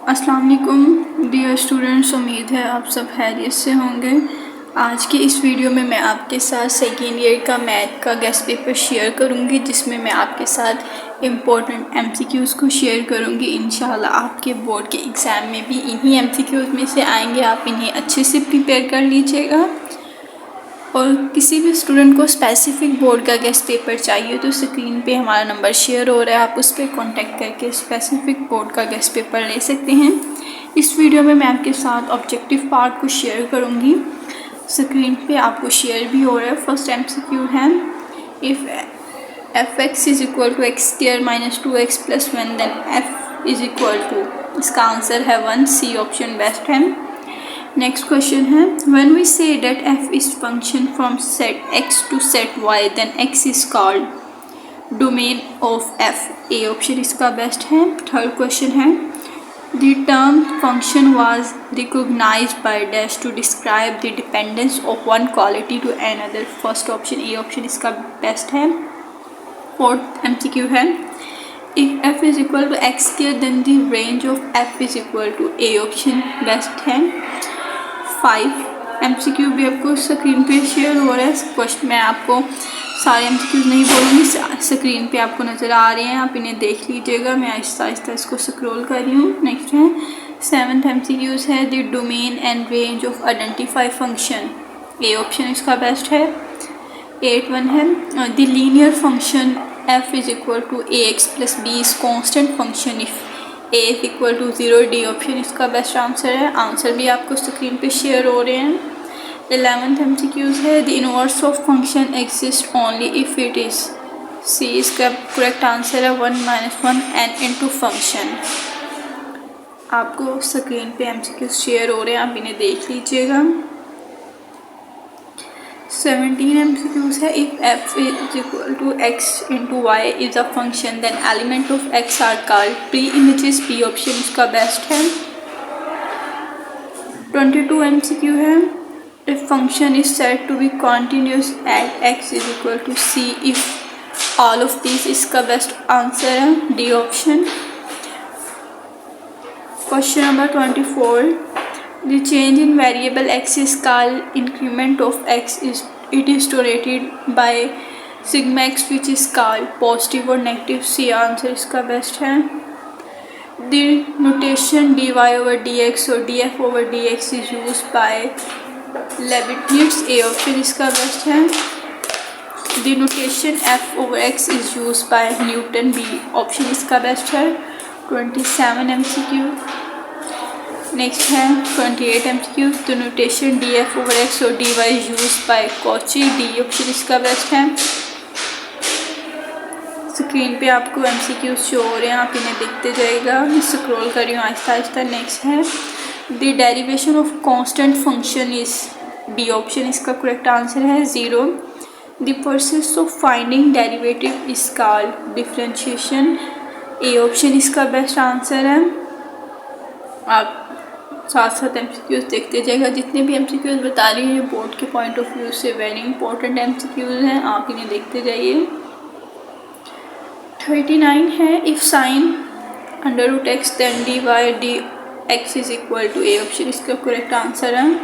अस्सलाम वालेकुम dear students, उम्मीद है आप सब खैरियत से होंगे। आज की इस वीडियो में मैं आपके साथ सेकेंड ईयर का मैथ का गेस्ट पेपर शेयर करूंगी, जिसमें मैं आपके साथ इम्पोर्टेंट एमसीक्यूज़ को शेयर करूंगी। इंशाल्लाह आपके बोर्ड के एग्ज़ाम में भी इन्हीं एमसीक्यूज़ में से आएंगे। आप इन्हें अच्छे से प्रिपेयर कर लीजिएगा। और किसी भी स्टूडेंट को स्पेसिफिक बोर्ड का गेस्ट पेपर चाहिए तो स्क्रीन पे हमारा नंबर शेयर हो रहा है, आप उस पर कांटेक्ट करके स्पेसिफिक बोर्ड का गेस्ट पेपर ले सकते हैं। इस वीडियो में मैं आपके साथ ऑब्जेक्टिव पार्ट को शेयर करूंगी। स्क्रीन पे आपको शेयर भी हो रहा है। फर्स्ट एमसीक्यू है, if f x is equal to x square minus 2x plus 1 then F is equal to, इसका आंसर है 1, सी ऑप्शन बेस्ट है। नेक्स्ट क्वेश्चन है, when we say that f is function from set x to set y then x is called domain of f, A option इसका best है। Third question है, the term function was recognised by dash to describe the dependence of one quality to another, first option A option इसका best है। Fourth MCQ है, if f is equal to x square then the range of f is equal to, A option best है। 5 MCQ भी आपको screen पे share हो रहा है। क्वेश्चन मैं आपको सारे एमसीक्यूज नहीं बोलूँगी, स्क्रीन पे आपको नज़र आ रहे हैं, आप इन्हें देख लीजिएगा। मैं आहिस्ता आहिस्ता इसको स्क्रॉल कर रही हूँ। नेक्स्ट है 7th एमसीक्यूज है, the domain and range of identify function, A option इसका बेस्ट है। 8 वन है, the linear function f is equal to a x plus b is constant function if a is equal to 0, D option इसका best answer है। Answer भी आपको screen पे share हो रहे हैं। 11th एमसीक्यूज है, the inverse of function exist only if it is, C इसका करेक्ट आंसर है 1 माइनस 1 n इंटू फंक्शन। आपको स्क्रीन पे एमसीक्यूज शेयर हो रहे हैं, आप इन्हें देख लीजिएगा। 17 एमसीक्यूज है, if f is equal to x into y is a function then element of x are called pre images, P option इसका बेस्ट है। 22 एमसीक्यू है, if function is said to be continuous at x is equal to c if all of this, इसका best answer है D option. Question number 24, the change in variable x is called increment of x, it is denoted by sigma x which is called positive or negative, c answer इसका best है। the notation dy over dx or df over dx is used by Leibniz, a option इसका best है। the notation f over x is used by Newton, b option इसका best है। 27 MCQ. Next है 28 MCQ, तो notation D F over X और D Y use by Cauchy, D option इसका best है। Screen पे आपको एमसीक्यू शो हो रहे हैं, आप इन्हें देखते जाइएगा। मैं स्क्रॉल कर रही हूँ आहिस्ता आहिस्ता। नेक्स्ट है, the derivation of constant function is, B option इसका करेक्ट आंसर है 0। The process of finding derivative is called differentiation, A option इसका बेस्ट आंसर है। आप साथ साथ एमसीक्यूज देखते जाएगा। जितने भी एमसीक्यूज बता रही हैं बोर्ड के पॉइंट ऑफ व्यू से वेरी इंपॉर्टेंट एमसीक्यूज हैं, आप इन्हें देखते जाइए। 39 है, if sine under root x then d y d x is equal to, A option इसका करेक्ट आंसर है।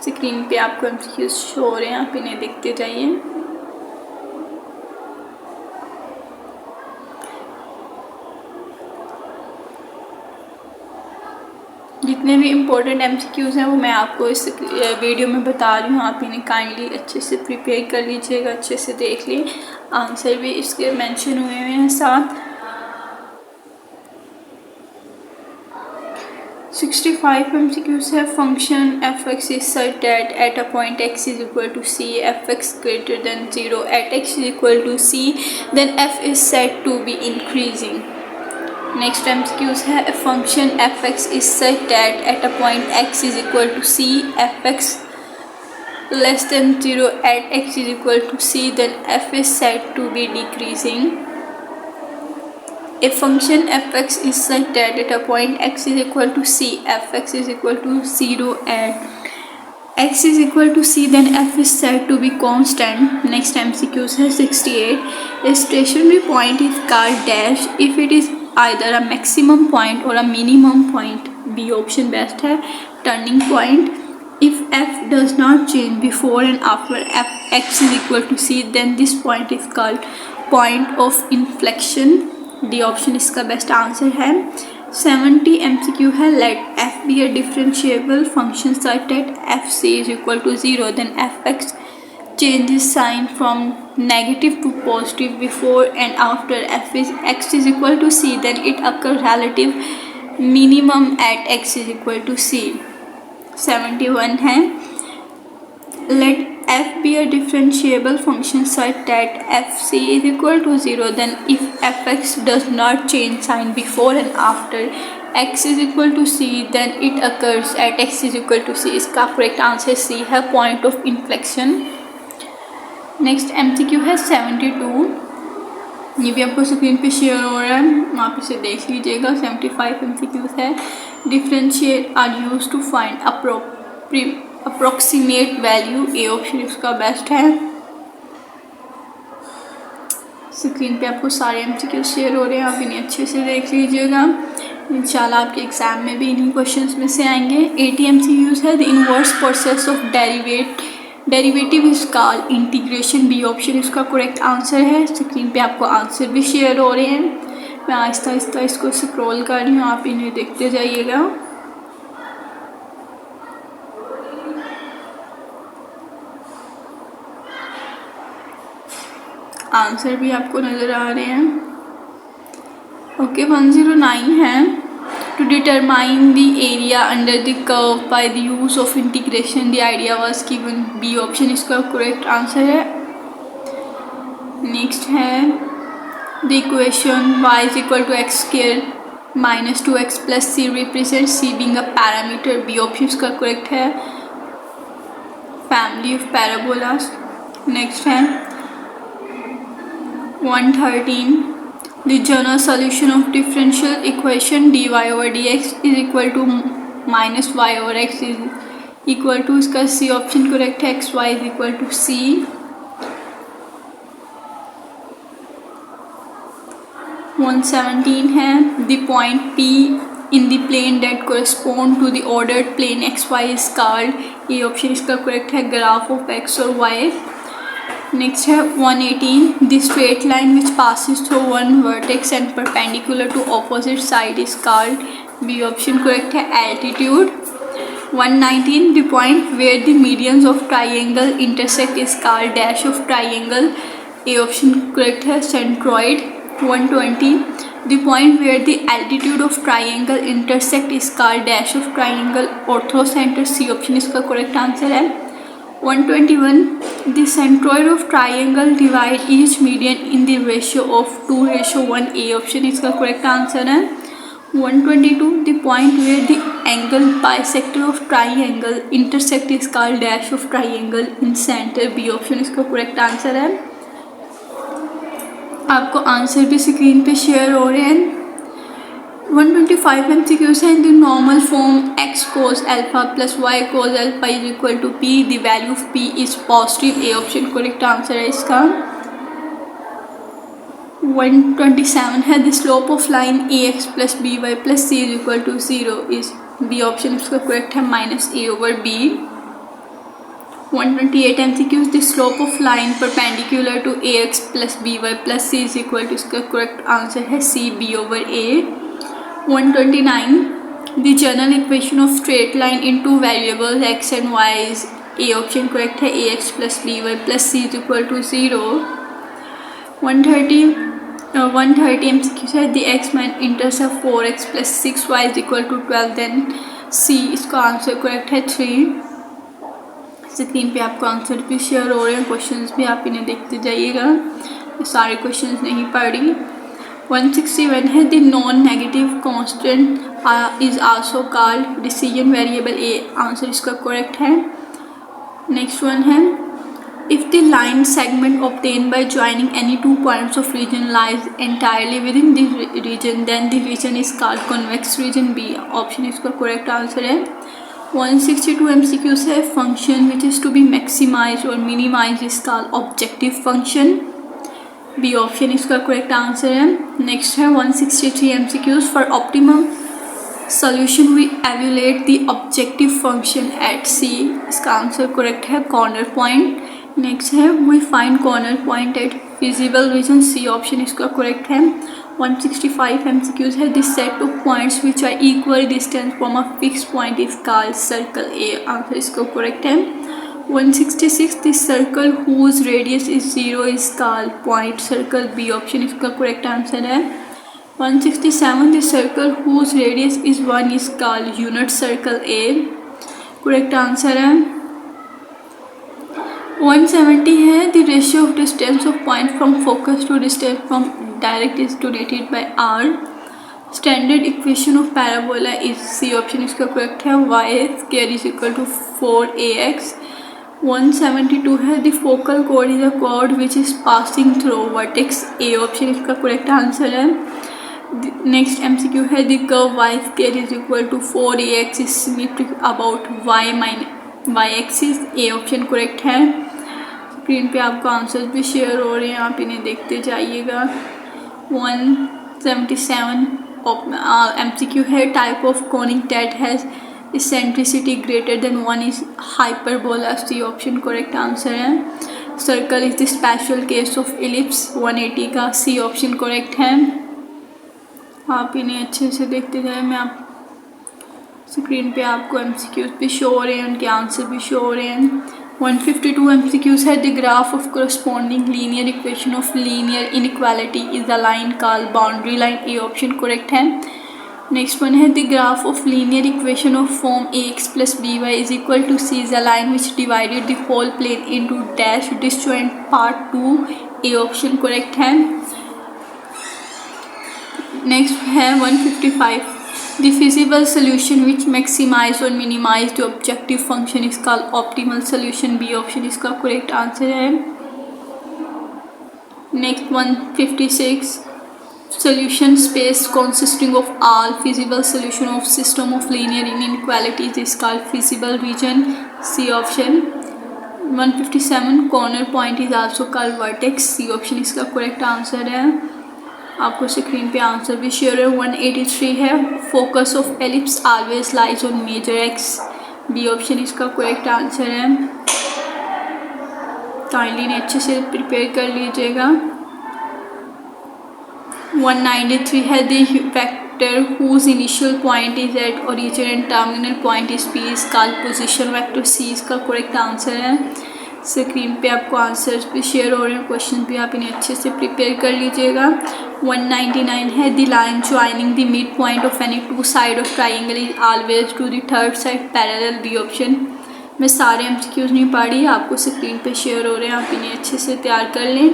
स्क्रीन पे आपको एमसीक्यूज शो हो रहे हैं, आप इन्हें देखते जाइए। जितने भी इम्पोर्टेंट एमसीक्यूज़ हैं वो मैं आपको इस वीडियो में बता रही हूँ, आप इन्हें काइंडली अच्छे से प्रिपेयर कर लीजिएगा, अच्छे से देख लिए। आंसर भी इसके मेंशन हुए हैं साथ। 65 एमसीक्यूज़ है, function F x is such that at a point x is equal to C F X greater than 0 at X is equal to C then F is said to be increasing. Next MCQs है, function F x is such that at a point x is equal to C F X less than 0 at X is equal to C then F is said to B decreasing. A function F x is such that at a point x is equal to C F x is equal to 0 at x is equal to c, then f is said to be constant. Next MCQ है 68. A stationary point is called dash if it is either a maximum point और a minimum point, B option best है, turning point. If f does not change before and after x is equal to c, then this point is called point of inflection, D option इसका best answer है। 70 MCQ है, let f be a differentiable function such that fc is equal to 0, then fx changes sign from negative to positive before and after x is equal to c, then it occurs relative minimum at x is equal to c। 71 है, let f be a differentiable function such that fc is equal to 0, then if fx does not change sign before and after x is equal to c, then it occurs at x is equal to c। इसका correct answer C है, point of inflection. Next MCQ है 72, ये भी आपको screen पे share हो रहा है, आप इसे देख लीजिएगा। 75 MCQ है, differentiate are use to find approximate value, A option इसका बेस्ट है। स्क्रीन पे आपको सारे MCQ शेयर हो रहे हैं, आप इन्हें अच्छे से देख लीजिएगा, इंशाल्लाह आपके एग्जाम में भी इन्हीं क्वेश्चंस में से आएंगे। 80 MCQ है, the inverse process of derivative is called integration, B option इसका करेक्ट आंसर है। स्क्रीन पे आपको आंसर भी शेयर हो रहे हैं, मैं आहिस्ता आहिस्ता इसको स्क्रॉल कर रही हूँ, आप इन्हें देखते जाइएगा। आंसर भी आपको नज़र आ रहे हैं। ओके 109 है, to determine the area under the curve by the use of integration the idea was given, B option इसका करेक्ट आंसर है। नेक्स्ट है, the equation y is equal to x square minus 2x plus c represent c being a parameter, B option इसका correct है, family of parabolas. Next है 113, the general solution of differential equation dy over dx is equal to minus y over x is equal to, इसका सी option correct है, xy is equal to c। 117 है, the point P in the plane that correspond to the ordered plane xy is called, ये option इसका correct है, graph of x और y। Next है 118, the straight line which passes through one vertex and perpendicular to opposite side is called, B option correct है, altitude। 119, the point where the medians of triangle intersect is called dash of triangle, A option correct है, centroid। 120, the point where the altitude of triangle intersect is called dash of triangle, orthocenter, C option इसका correct answer है। 121, the centroid of triangle divide each median in the ratio of 2:1, A option इसका correct answer है। 122, the point where the angle bisector of triangle intersect is called dash of triangle in center, B option इसका correct answer है। आपको answer भी screen पे share हो रहे हैं। 125 MCQs है, in the normal form x cos alpha plus y cos alpha is equal to p, the value of p is positive, A option correct answer है इसका। 127 है, the slope of line ax plus by plus c is equal to 0 is, B option इसका correct है, -a/b। 128 MCQs, the slope of line perpendicular to ax plus by plus c is equal to, इसका correct answer है c, b/a। 129, the general equation of straight line in two variables x and y is, a option correct है, ax plus by plus c is equal to 0। 130 MCQ है, the x man intercept 4x plus 6y is equal to 12, then c, इसका आंसर correct है 3। Screen पे आपको answer भी share हो रहे हैं, क्वेश्चंस भी आप इन्हें देखते जाइएगा, सारे क्वेश्चंस नहीं पढ़ी। 161 है, the non negative constant is also called decision variable, A answer इसका करेक्ट है। नेक्स्ट वन है, if the line segment obtain by joining any two points of region lies entirely within the region, then the region is called convex region, B option इसका correct answer है। 162 MCQ है, function which is to be maximise और minimise is called objective function, B option इसका correct answer है। Next है 163 MCQs for optimum solution we evaluate the objective function at C. इसका आंसर correct है corner point. Next है we find corner point at feasible region, C option इसका correct है। 165 MCQs है this set of points which are equal distance from a fix point is called circle A, answer इसका correct है। 166 this circle whose radius is 0 is called point circle, B option इसका correct answer है। 167 the circle whose radius is 1 is called unit circle A, correct answer है। 170 है the ratio of distance of point from focus to distance from direct is denoted by R, standard equation of parabola is C option इसका correct है, y square is equal to 4ax। 172 है the focal chord is a chord which is passing through vertex A option इसका correct answer है। Next MCQ है the curve y square is equal to 4ax is symmetric about y axis, A option correct है। Screen पे आपको answers भी share हो रहे हैं, आप इन्हें देखते जाइएगा। 177 MCQ है type of conic that has eccentricity greater than 1 is hyperbola, C option correct answer है। Circle is the special case of ellipse 180 का, सी ऑप्शन करेक्ट है। आप इन्हें अच्छे से देखते जाए, मैं आप स्क्रीन पे आपको MCQs भी शो हो रहे हैं, उनके आंसर भी शो हो रहे हैं। 152 MCQs है the graph of corresponding linear equation of linear inequality is the line called boundary line, A option correct है। नेक्स्ट वन है the graph of linear equation of form ax + by is equal to c is the line which divided the whole plane into dash disjoint part 2, A option correct है। Next है 155 the feasible solution which maximize और minimize the objective function is called optimal solution, B option इसका correct answer है। Next 156 solution space consisting of all feasible solution of system of linear inequalities is called feasible region, C option. 157 corner point is also called vertex, C option इसका correct answer है। आपको screen पे answer भी share है। 183 है focus of ellipse always lies on major axis, B option इसका correct answer है। Kindly ने अच्छे से प्रिपेयर कर लीजिएगा। 193 है the vector whose initial point is at origin and terminal point is P is called position vector, C इसका correct answer है। स्क्रीन पे आपको आंसर्स भी शेयर हो रहे हैं, क्वेश्चन भी आप इन्हें अच्छे से प्रिपेयर कर लीजिएगा। 199 है the line joining the mid point of any two side of triangle is always to the third side parallel, B option. मैं सारे MCQs नहीं पढ़ी, आपको स्क्रीन पे शेयर हो रहे हैं, आप इन्हें अच्छे से तैयार कर लें।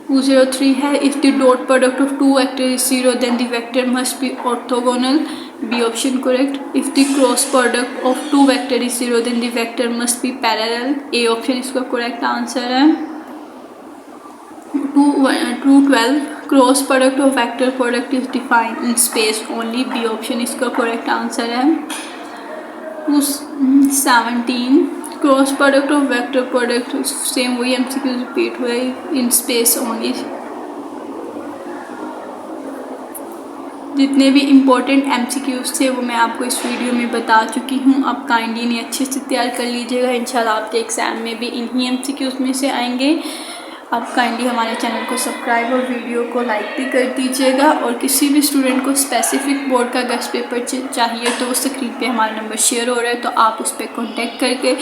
203 है if the dot product of two vector is 0 then the vector must be orthogonal, B option correct. If the cross product of two vector is 0 then the vector must be parallel, A option इसका correct answer है। 212 cross product of vector product is defined in space only, B option इसका correct answer है। 217 cross product of vector product, same वही MCQ repeat हुआ है, इन space only. जितने भी important MCQs थे वो मैं आपको इस वीडियो में बता चुकी हूँ, आप काइंडली इन्हें अच्छे से तैयार कर लीजिएगा, इंशाल्लाह आपके एग्ज़ाम में भी इन्हीं MCQs में से आएंगे। आप काइंडली हमारे चैनल को सब्सक्राइब और वीडियो को लाइक भी कर दीजिएगा। और किसी भी स्टूडेंट को स्पेसिफिक बोर्ड का गेस्ट पेपर चाहिए तो स्क्रीन पे हमारा नंबर शेयर हो रहा है, तो आप उस पर कॉन्टेक्ट करके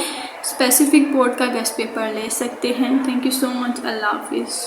स्पेसिफिक बोर्ड का गेस्ट पेपर ले सकते हैं। थैंक यू सो मच, अल्लाह हाफिज़।